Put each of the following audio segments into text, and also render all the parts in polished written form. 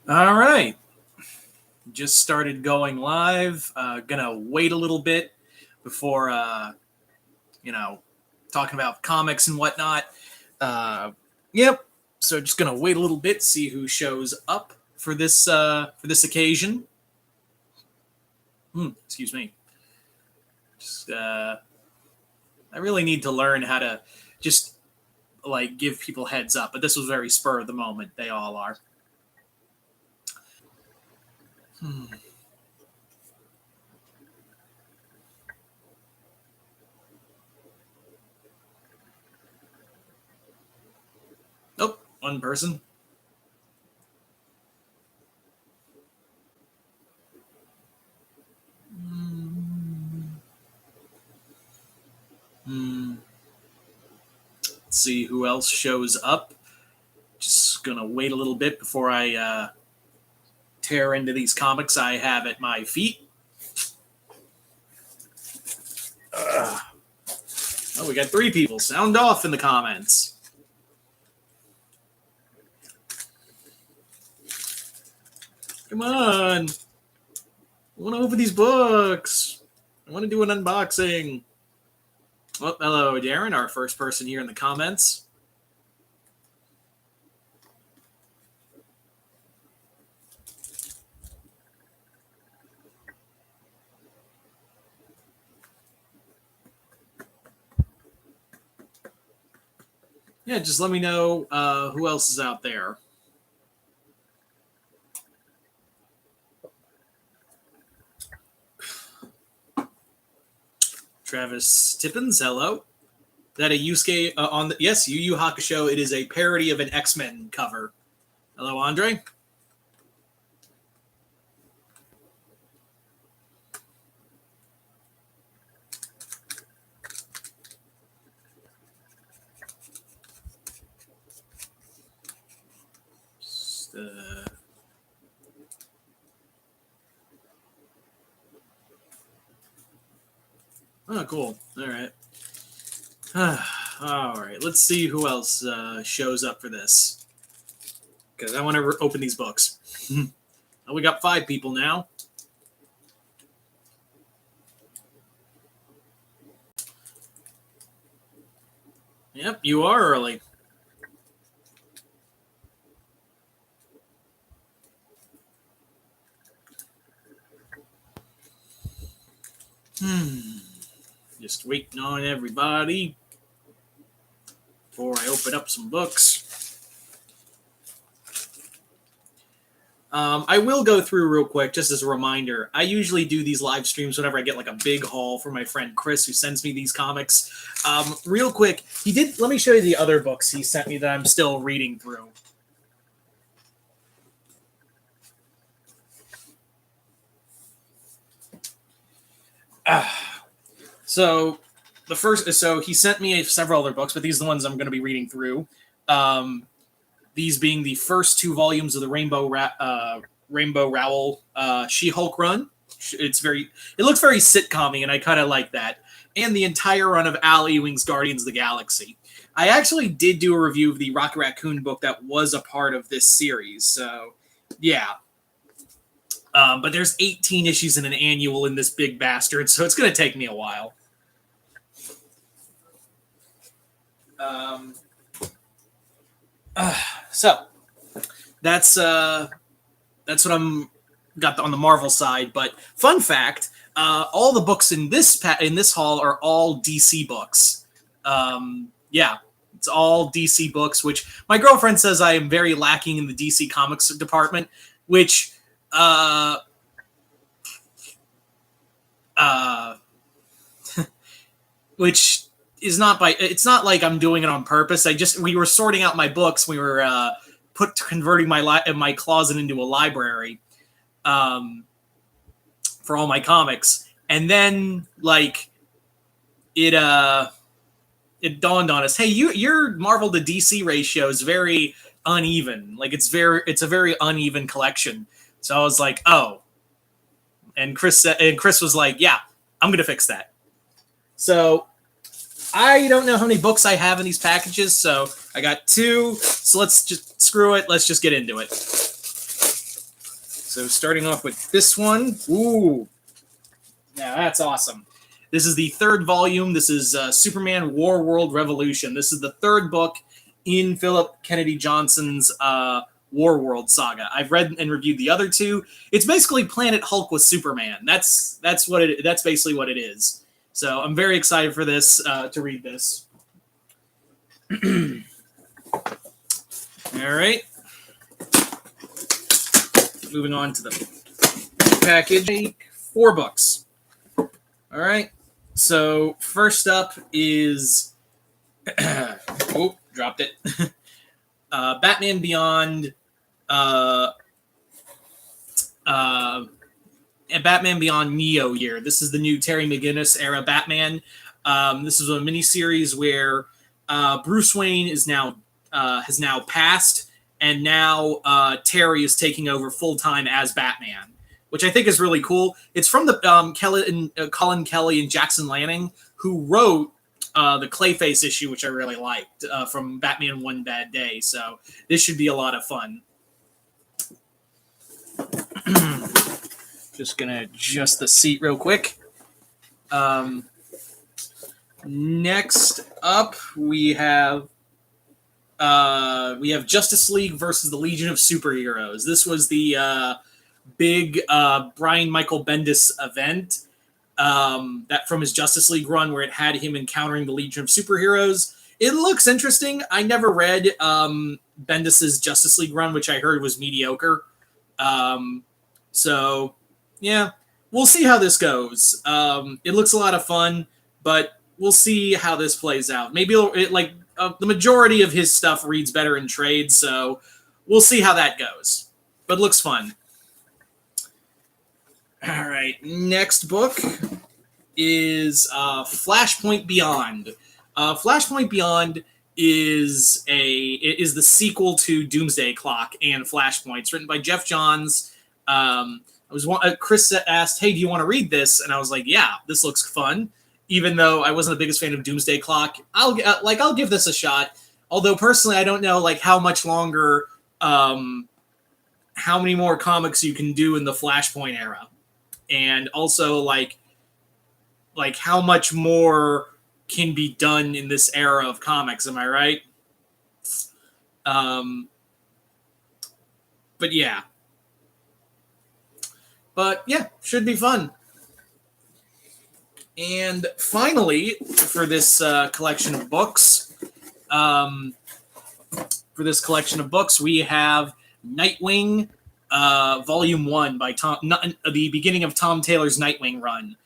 All right. Just started going live. Gonna wait a little bit before, you know, talking about comics and whatnot. Yep. So just gonna wait a little bit, see who shows up for this occasion. Excuse me. Just, I really need to learn how to just like give people heads up, but this was very spur of the moment. They all are. Hmm. Oh, one person. Hmm. Let's see who else shows up. Just gonna wait a little bit before I tear into these comics I have at my feet. Ugh. Oh, we got 3 people. Sound off in the comments. Come on. I want to open these books. I want to do an unboxing. Oh, hello, Darren, our first person here in the comments. Yeah, just let me know who else is out there. Travis Tippins, hello. That a Yusuke on the yes, Yu Yu Hakusho. It is a parody of an X-Men cover. Hello, Andre. Just, oh, cool. All right. All right. Let's see who else shows up for this. Because I want to open these books. Oh, we got 5 people now. Yep, you are early. Just waiting on everybody before I open up some books. I will go through real quick, just as a reminder. I usually do these live streams whenever I get like a big haul from my friend Chris, who sends me these comics. Real quick, he did. Let me show you the other books he sent me that I'm still reading through. So he sent me several other books, but these are the ones I'm going to be reading through. These being the first 2 volumes of the Rainbow Rowell She-Hulk run. It looks very sitcom-y, and I kind of like that. And the entire run of Al Ewing's Guardians of the Galaxy. I actually did do a review of the Rocket Raccoon book that was a part of this series, so yeah. But there's 18 issues in an annual in this big bastard, so it's going to take me a while. So that's what I'm got on the Marvel side. But fun fact: all the books in this haul are all DC books. Yeah, it's all DC books. Which my girlfriend says I am very lacking in the DC Comics department. Which which is not it's not like I'm doing it on purpose. We were sorting out my books. We were converting my closet into a library for all my comics, and then like it dawned on us, hey, your Marvel to DC ratio is very uneven. Like it's a very uneven collection. So I was like, oh, and Chris was like, yeah, I'm gonna fix that. So I don't know how many books I have in these packages, so I got 2. So let's just screw it. Let's just get into it. So starting off with this one. Ooh. Yeah, that's awesome. This is the third volume. This is Superman War World Revolution. This is the third book in Philip Kennedy Johnson's War World saga. I've read and reviewed the other two. It's basically Planet Hulk with Superman. That's basically what it is. So I'm very excited for this to read this. All right. Moving on to the package. 4 books. All right. So first up is dropped it. Batman Beyond. Batman Beyond Neo year. This is the new Terry McGinnis era Batman. This is a miniseries where Bruce Wayne is now has now passed, and now Terry is taking over full time as Batman, which I think is really cool. It's from the Colin Kelly and Jackson Lanning, who wrote the Clayface issue, which I really liked, from Batman One Bad Day. So this should be a lot of fun. Just gonna adjust the seat real quick. Next up, we have Justice League versus the Legion of Superheroes. This was the big Brian Michael Bendis event that from his Justice League run, where it had him encountering the Legion of Superheroes. It looks interesting. I never read Bendis's Justice League run, which I heard was mediocre. So yeah, we'll see how this goes. It looks a lot of fun, but we'll see how this plays out. Maybe the majority of his stuff reads better in trade, so we'll see how that goes. But looks fun. All right, next book is Flashpoint Beyond. Flashpoint Beyond is the sequel to Doomsday Clock and Flashpoint. It's written by Jeff Johns. Chris asked, "Hey, do you want to read this?" And I was like, "Yeah, this looks fun." Even though I wasn't the biggest fan of Doomsday Clock, I'll give this a shot. Although personally, I don't know how much longer, how many more comics you can do in the Flashpoint era, and also like how much more can be done in this era of comics. Am I right? But yeah, should be fun. And finally, for this collection of books, we have Nightwing, Volume 1 by the beginning of Tom Taylor's Nightwing run.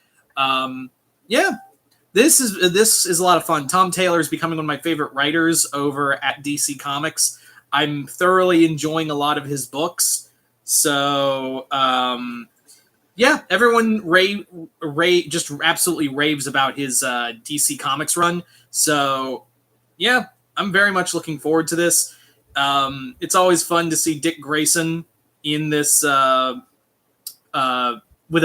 This is a lot of fun. Tom Taylor is becoming one of my favorite writers over at DC Comics. I'm thoroughly enjoying a lot of his books. So, everyone just absolutely raves about his DC Comics run. So, yeah, I'm very much looking forward to this. It's always fun to see Dick Grayson in this with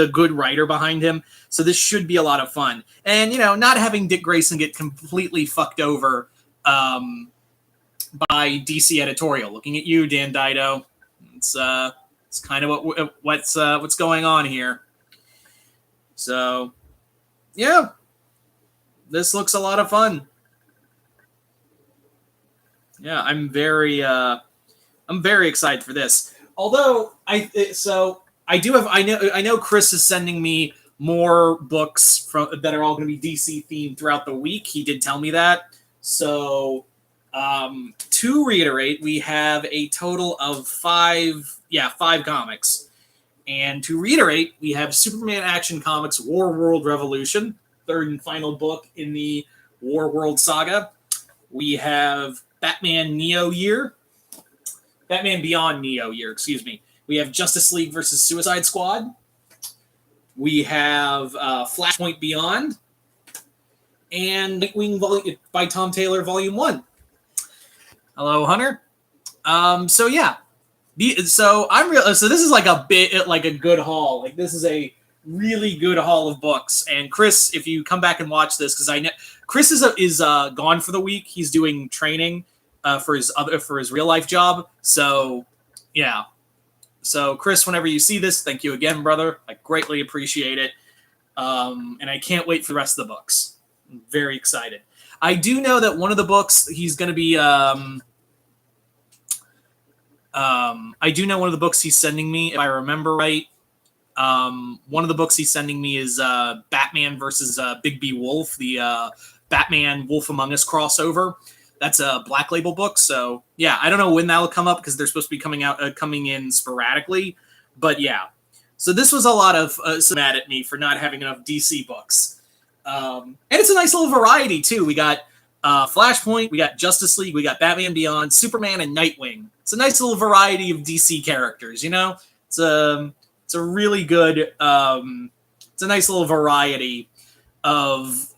a good writer behind him. So this should be a lot of fun. And, not having Dick Grayson get completely fucked over by DC editorial. Looking at you, Dan Dido. It's kind of what's going on here. So, yeah, this looks a lot of fun. Yeah, I'm very excited for this. Although I know Chris is sending me more books that are all going to be DC themed throughout the week. He did tell me that. So, to reiterate, we have a total of 5 comics. And to reiterate, we have Superman Action Comics War World Revolution, third and final book in the War World saga. We have Batman Beyond Neo Year, excuse me. We have Justice League versus Suicide Squad. We have Flashpoint Beyond. And Nightwing by Tom Taylor, Volume 1. Hello, Hunter. So this is like a good haul. Like, this is a really good haul of books. And Chris, if you come back and watch this, because I know Chris is gone for the week. He's doing training for his real life job. So yeah, So, Chris, whenever you see this, thank you again, brother. I greatly appreciate it. And I can't wait for the rest of the books. I'm very excited. I do know that one of the books he's going to be. I do know one of the books he's sending me, if I remember right. One of the books he's sending me is Batman versus Big B Wolf, the Batman Wolf Among Us crossover. That's a Black Label book, so yeah, I don't know when that'll come up because they're supposed to be coming in sporadically, but yeah. So this was a lot of mad at me for not having enough DC books, and it's a nice little variety too. We got Flashpoint, we got Justice League, we got Batman Beyond, Superman, and Nightwing. It's a nice little variety of DC characters, you know. It's a really good. It's a nice little variety of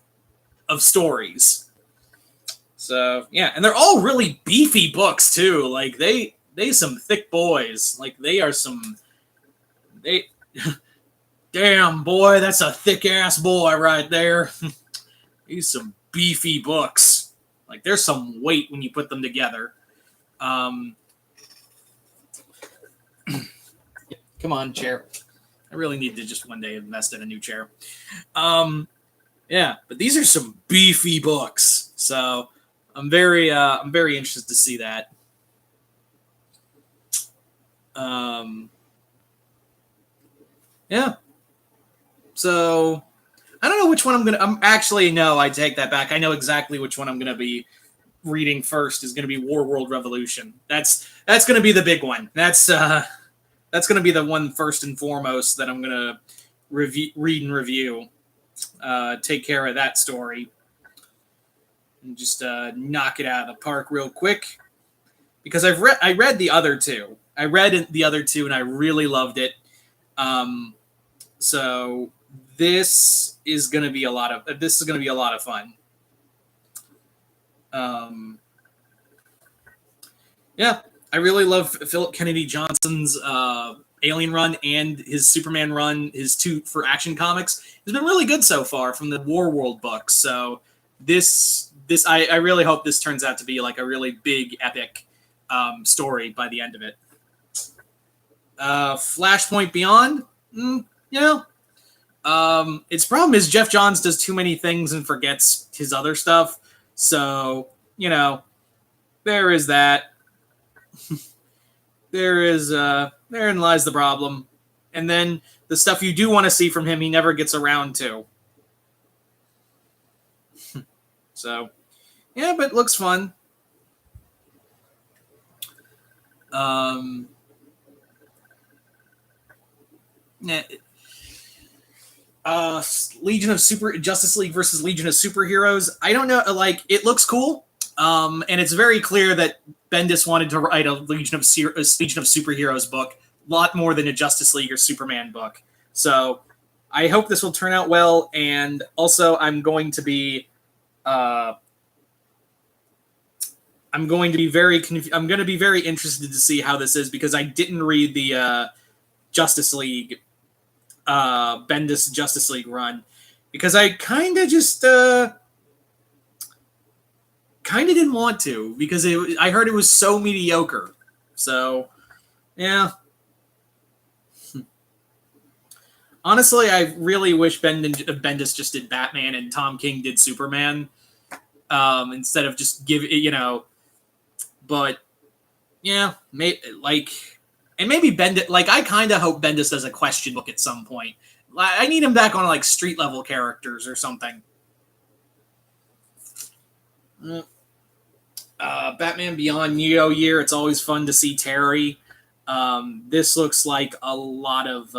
stories. So yeah, and they're all really beefy books too. Like they some thick boys. Like they are some. They, damn boy, that's a thick ass boy right there. He's some beefy books. Like there's some weight when you put them together. Come on, chair. I really need to just one day invest in a new chair. Yeah, but these are some beefy books. So I'm very interested to see that. Yeah. So I don't know which one I take that back. I know exactly which one I'm gonna be reading first is gonna be War World Revolution. That's gonna be the big one. That's gonna be the one first and foremost that I'm gonna read and review. Take care of that story. And just knock it out of the park real quick. Because I read the other two. I read the other two and I really loved it. So this is going to be a lot of fun. Yeah, I really love Philip Kennedy Johnson's Alien run and his Superman run, his two for Action Comics. It's been really good so far from the War World books. So I really hope this turns out to be like a really big epic story by the end of it. Flashpoint Beyond, its problem is Jeff Johns does too many things and forgets his other stuff. So, there is that. Therein lies the problem. And then the stuff you do want to see from him, he never gets around to. So, yeah, but it looks fun. Legion of Justice League versus Legion of Superheroes. I don't know, like it looks cool. And it's very clear that Bendis wanted to write a Legion of Superheroes book, a lot more than a Justice League or Superman book. So I hope this will turn out well. And also, I'm going to be very interested to see how this is because I didn't read the Justice League Bendis Justice League run because I kind of just didn't want to because I heard it was so mediocre. So, yeah. Honestly, I really wish Bendis just did Batman and Tom King did Superman instead of just But yeah, maybe Bendis. Like I kind of hope Bendis does a question book at some point. I need him back on like street level characters or something. Batman Beyond Neo Year. It's always fun to see Terry. This looks like a lot of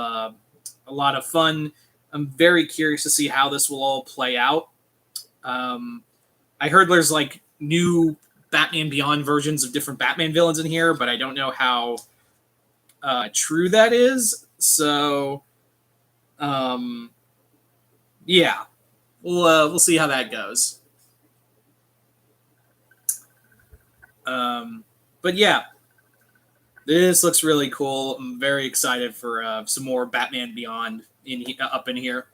fun. I'm very curious to see how this will all play out. I heard there's like new Batman Beyond versions of different Batman villains in here, but I don't know how true that is. So, yeah, we'll see how that goes. But yeah, this looks really cool. I'm very excited for some more Batman Beyond up in here.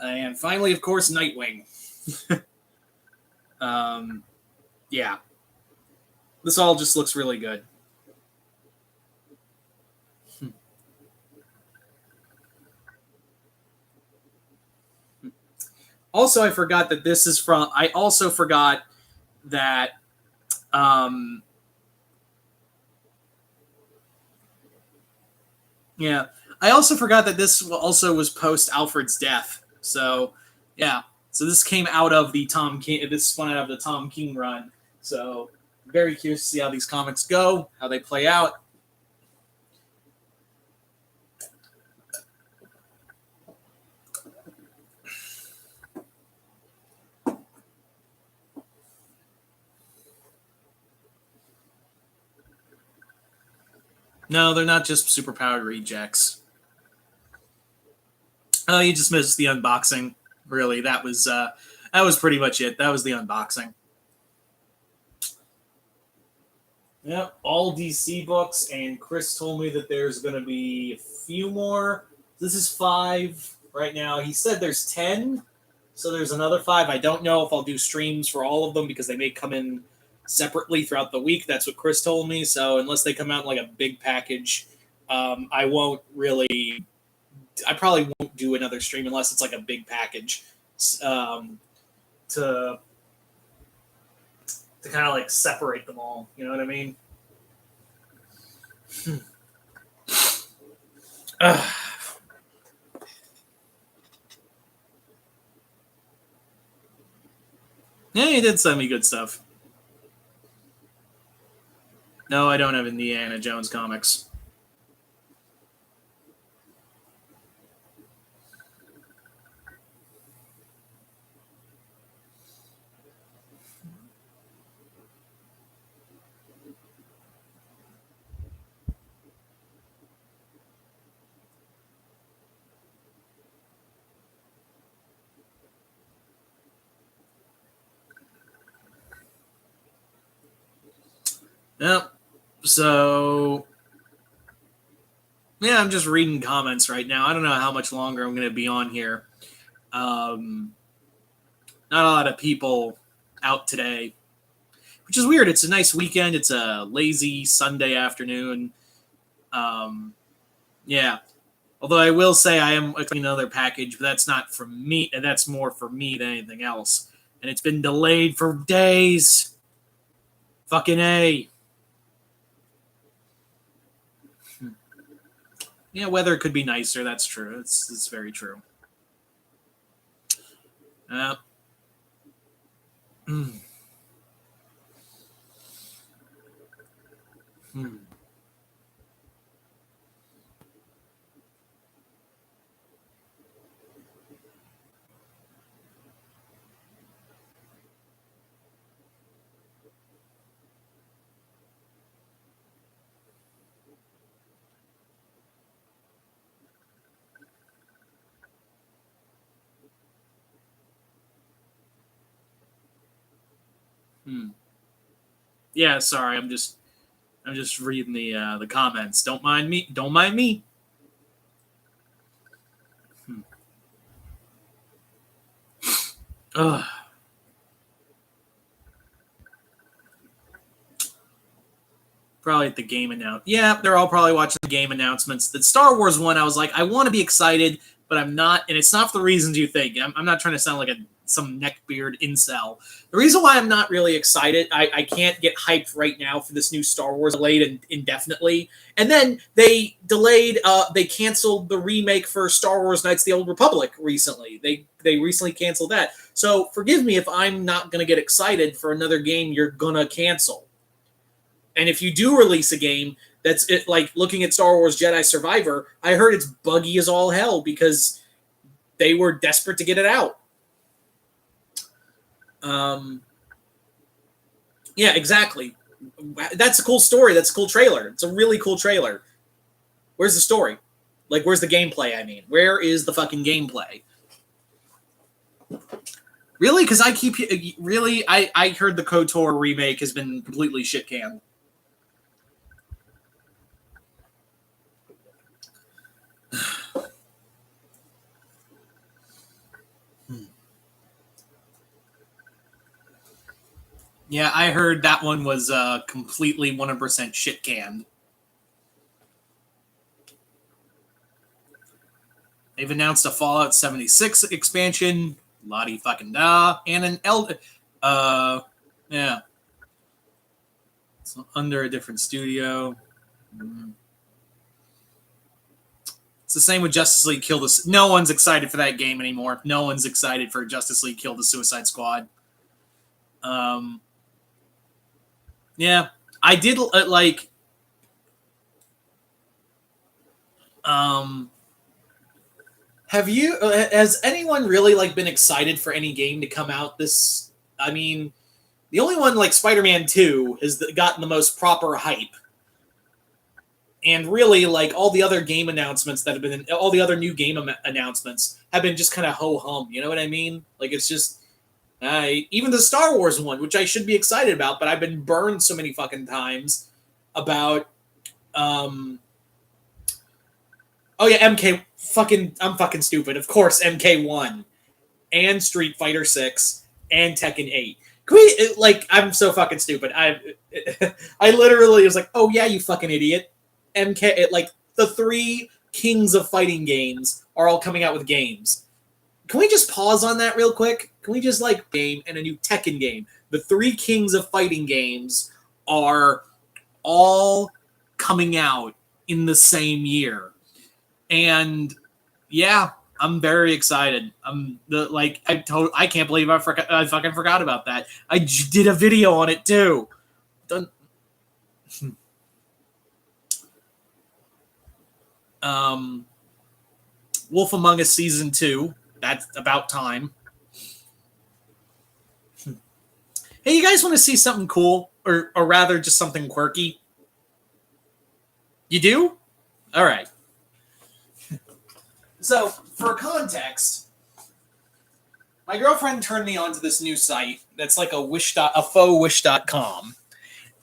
And finally, of course, Nightwing. Yeah. This all just looks really good. Also, I forgot that this is from. I also forgot that. Um, yeah, I also forgot that this also was post Alfred's death. So, yeah. So this came out of the Tom King. This spun out of the Tom King run. So, very curious to see how these comics go, how they play out. No, they're not just superpowered rejects. Oh, you just missed the unboxing. Really, that was pretty much it. That was the unboxing. Yep, all DC books, and Chris told me that there's going to be a few more. This is 5 right now. He said there's 10, so there's another 5. I don't know if I'll do streams for all of them because they may come in separately throughout the week. That's what Chris told me. So unless they come out in like a big package, I won't really. I probably won't do another stream unless it's like a big package um, to kind of like separate them all. You know what I mean? Yeah, he did send me good stuff. No, I don't have Indiana Jones comics. Yep. So, yeah, I'm just reading comments right now. I don't know how much longer I'm going to be on here. Um, Not a lot of people out today, which is weird. It's a nice weekend. It's a lazy Sunday afternoon. Um, yeah. Although I will say I am expecting another package, but that's not from me. And that's more for me than anything else. And it's been delayed for days. Fucking A. Yeah, weather could be nicer. That's true. It's very true. Uh, mm, mm, mm. Yeah, sorry. I'm just reading the comments. Don't mind me. Don't mind me. Hmm. Ugh. Probably at the game announcement. Yeah, they're all probably watching the game announcements. The Star Wars one, I was like, I want to be excited, but I'm not, and it's not for the reasons you think. I'm not trying to sound like some neckbeard incel. The reason why I'm not really excited, I can't get hyped right now for this new Star Wars delayed indefinitely. And then they canceled the remake for Star Wars Knights of the Old Republic recently. They recently canceled that. So forgive me if I'm not going to get excited for another game you're going to cancel. And if you do release a game that's it, like looking at Star Wars Jedi Survivor, I heard it's buggy as all hell because they were desperate to get it out. Um, yeah, exactly. That's a cool story. That's a cool trailer. It's a really cool trailer. Where's the story? Like, where's the gameplay? I mean, where is the fucking gameplay? Really? Because I heard the KOTOR remake has been completely shit canned. Yeah, I heard that one was completely 100% shit canned. They've announced a Fallout 76 expansion. Lottie fucking da, and an yeah. It's under a different studio. It's the same with Justice League Kill the... No one's excited for that game anymore. No one's excited for Justice League Kill the Suicide Squad. Yeah. I did, like... Has anyone really, like, been excited for any game to come out this... I mean, the only one, like, Spider-Man 2 has gotten the most proper hype. And really, like, all the other game announcements that have been... all the other new game announcements have been just kind of ho-hum, you know what I mean? Like, it's just... even the Star Wars one, which I should be excited about, but I've been burned so many fucking times about... oh, yeah, I'm fucking stupid. Of course, MK1 and Street Fighter 6 and Tekken 8. Can we, like, I'm so fucking stupid. I literally was like, oh, yeah, you fucking idiot. Like, the 3 kings of fighting games are all coming out with games. Can we just pause on that real quick? Can we just, like, game and a new Tekken game? The 3 kings of fighting games are all coming out in the same year. And, yeah, I'm very excited. I can't believe I fucking forgot about that. I did a video on it, too. Wolf Among Us Season 2. That's about time. Hey, you guys want to see something cool? Or rather, just something quirky? You do? All right. So, for context, my girlfriend turned me on to this new site that's like a faux wish.com.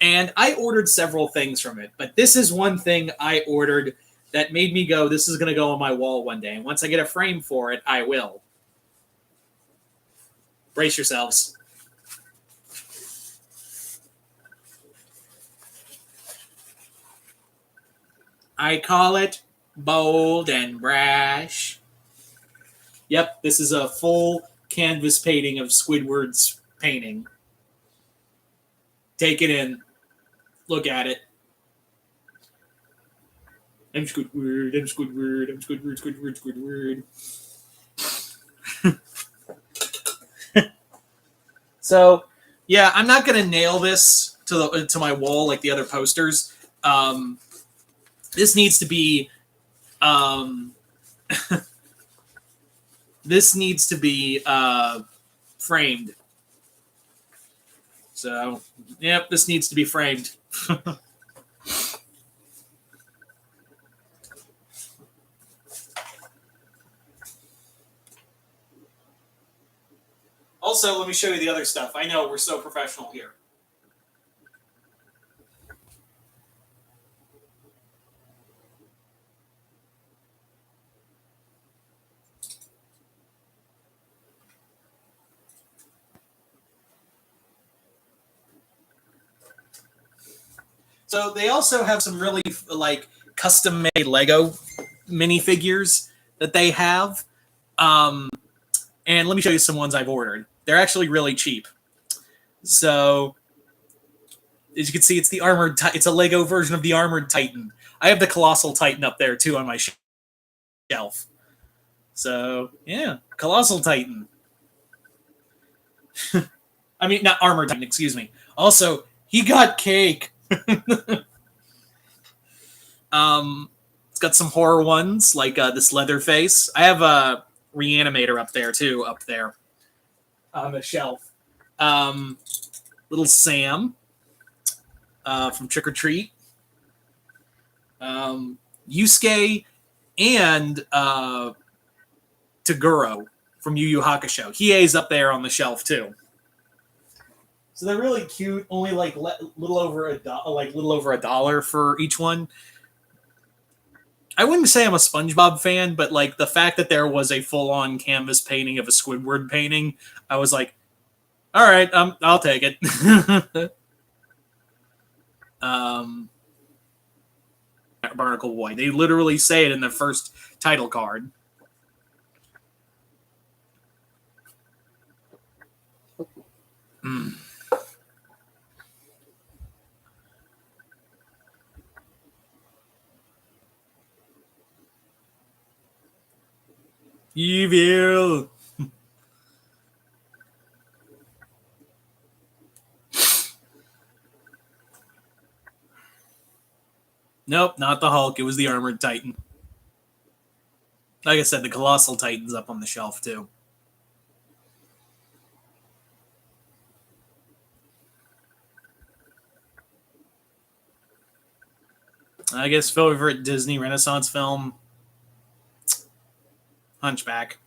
And I ordered several things from it. But this is one thing I ordered that made me go, this is going to go on my wall one day. And once I get a frame for it, I will. Brace yourselves. I call it bold and brash. Yep, this is a full canvas painting of Squidward's painting. Take it in. Look at it. I'm Squidward, I'm Squidward, I'm Squidward, Squidward, Squidward. So, yeah, I'm not going to nail this to my wall like the other posters. This needs to be... this needs to be framed. So, yep, this needs to be framed. Also, let me show you the other stuff. I know, we're so professional here. So they also have some really, like, custom-made Lego minifigures that they have. And let me show you some ones I've ordered. They're actually really cheap. So, as you can see, it's the armored. It's a Lego version of the Armored Titan. I have the Colossal Titan up there too on my shelf. So, yeah, Colossal Titan. I mean, not Armored Titan. Excuse me. Also, he got cake. It's got some horror ones like this Leatherface. I have a Reanimator up there too. Up there. On the shelf. Little Sam from Trick or Treat. Yusuke and Toguro from Yu Yu Hakusho. Hiei's up there on the shelf too. So they're really cute. Only like little over $1 for each one. I wouldn't say I'm a SpongeBob fan, but like the fact that there was a full-on canvas painting of a Squidward painting, I was like, all right, I'll take it. Barnacle Boy. They literally say it in the first title card. Evil. Nope, not the Hulk. It was the Armored Titan. Like I said, the Colossal Titan's up on the shelf, too. I guess favorite Disney Renaissance film, Hunchback.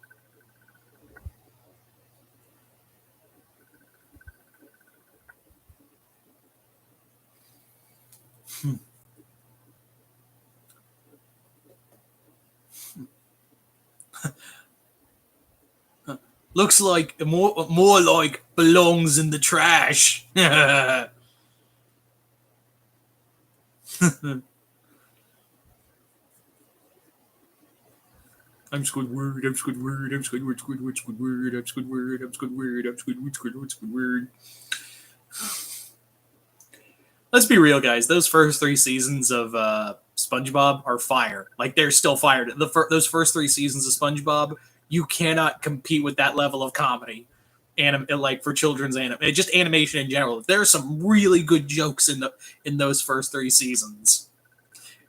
Looks like more like belongs in the trash. I'm Squidward, I'm Squidward, I'm Squidward, Squidward, Squidward, I'm Squidward, I'm Squidward, I'm Squidward, Squidward, Squidward. Let's be real, guys. Those first 3 seasons of SpongeBob are fire. Like, they're still fired. Those first 3 seasons of SpongeBob, you cannot compete with that level of comedy. Like for children's anime, just animation in general. There are some really good jokes in those first 3 seasons.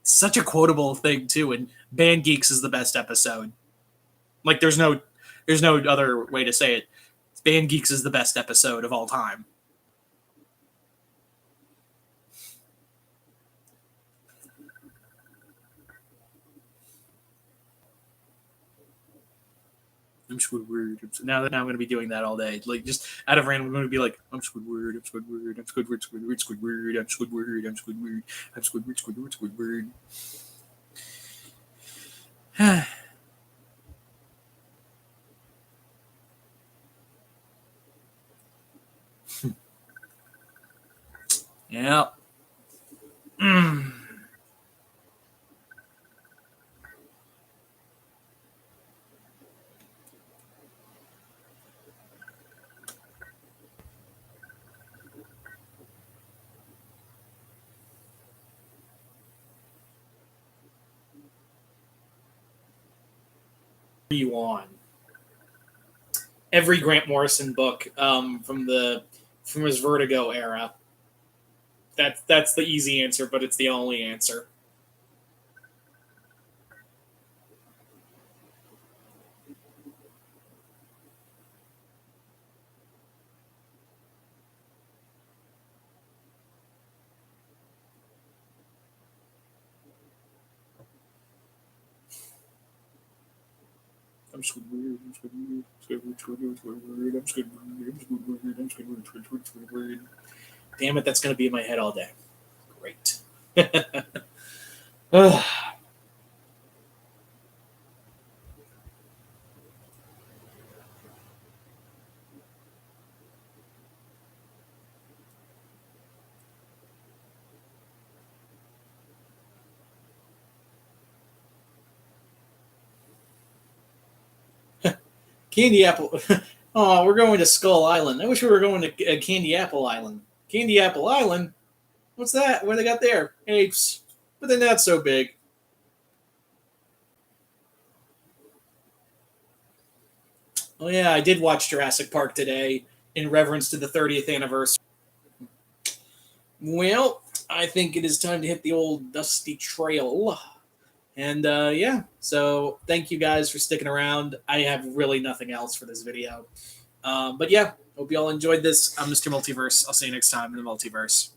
It's such a quotable thing too. And Band Geeks is the best episode. Like, there's no other way to say it. Band Geeks is the best episode of all time. I'm Squidward. Now I'm going to be doing that all day. Like, just out of random, I'm going to be like, I'm Squidward, I'm Squidward, I'm Squidward, Squidward, Squidward, I'm Squidward, I'm Squidward, I'm Squidward, Squidward, Squidward. Yeah. You on every Grant Morrison book from his Vertigo era. That's the easy answer, but it's the only answer. I'm Squidward, I'm Squidward, Squidward, Squidward, Squidward, I'm Squidward, I'm Squidward, I'm Squidward, Squidward, Squidward. Damn it, that's going to be in my head all day. Great. Candy Apple. Oh, we're going to Skull Island. I wish we were going to Candy Apple Island. Candy Apple Island? What's that? What they got there? Apes. But they're not so big. Oh, yeah, I did watch Jurassic Park today in reverence to the 30th anniversary. Well, I think it is time to hit the old dusty trail. And yeah, so thank you guys for sticking around. I have really nothing else for this video. But yeah, hope you all enjoyed this. I'm Mr. Multiverse. I'll see you next time in the Multiverse.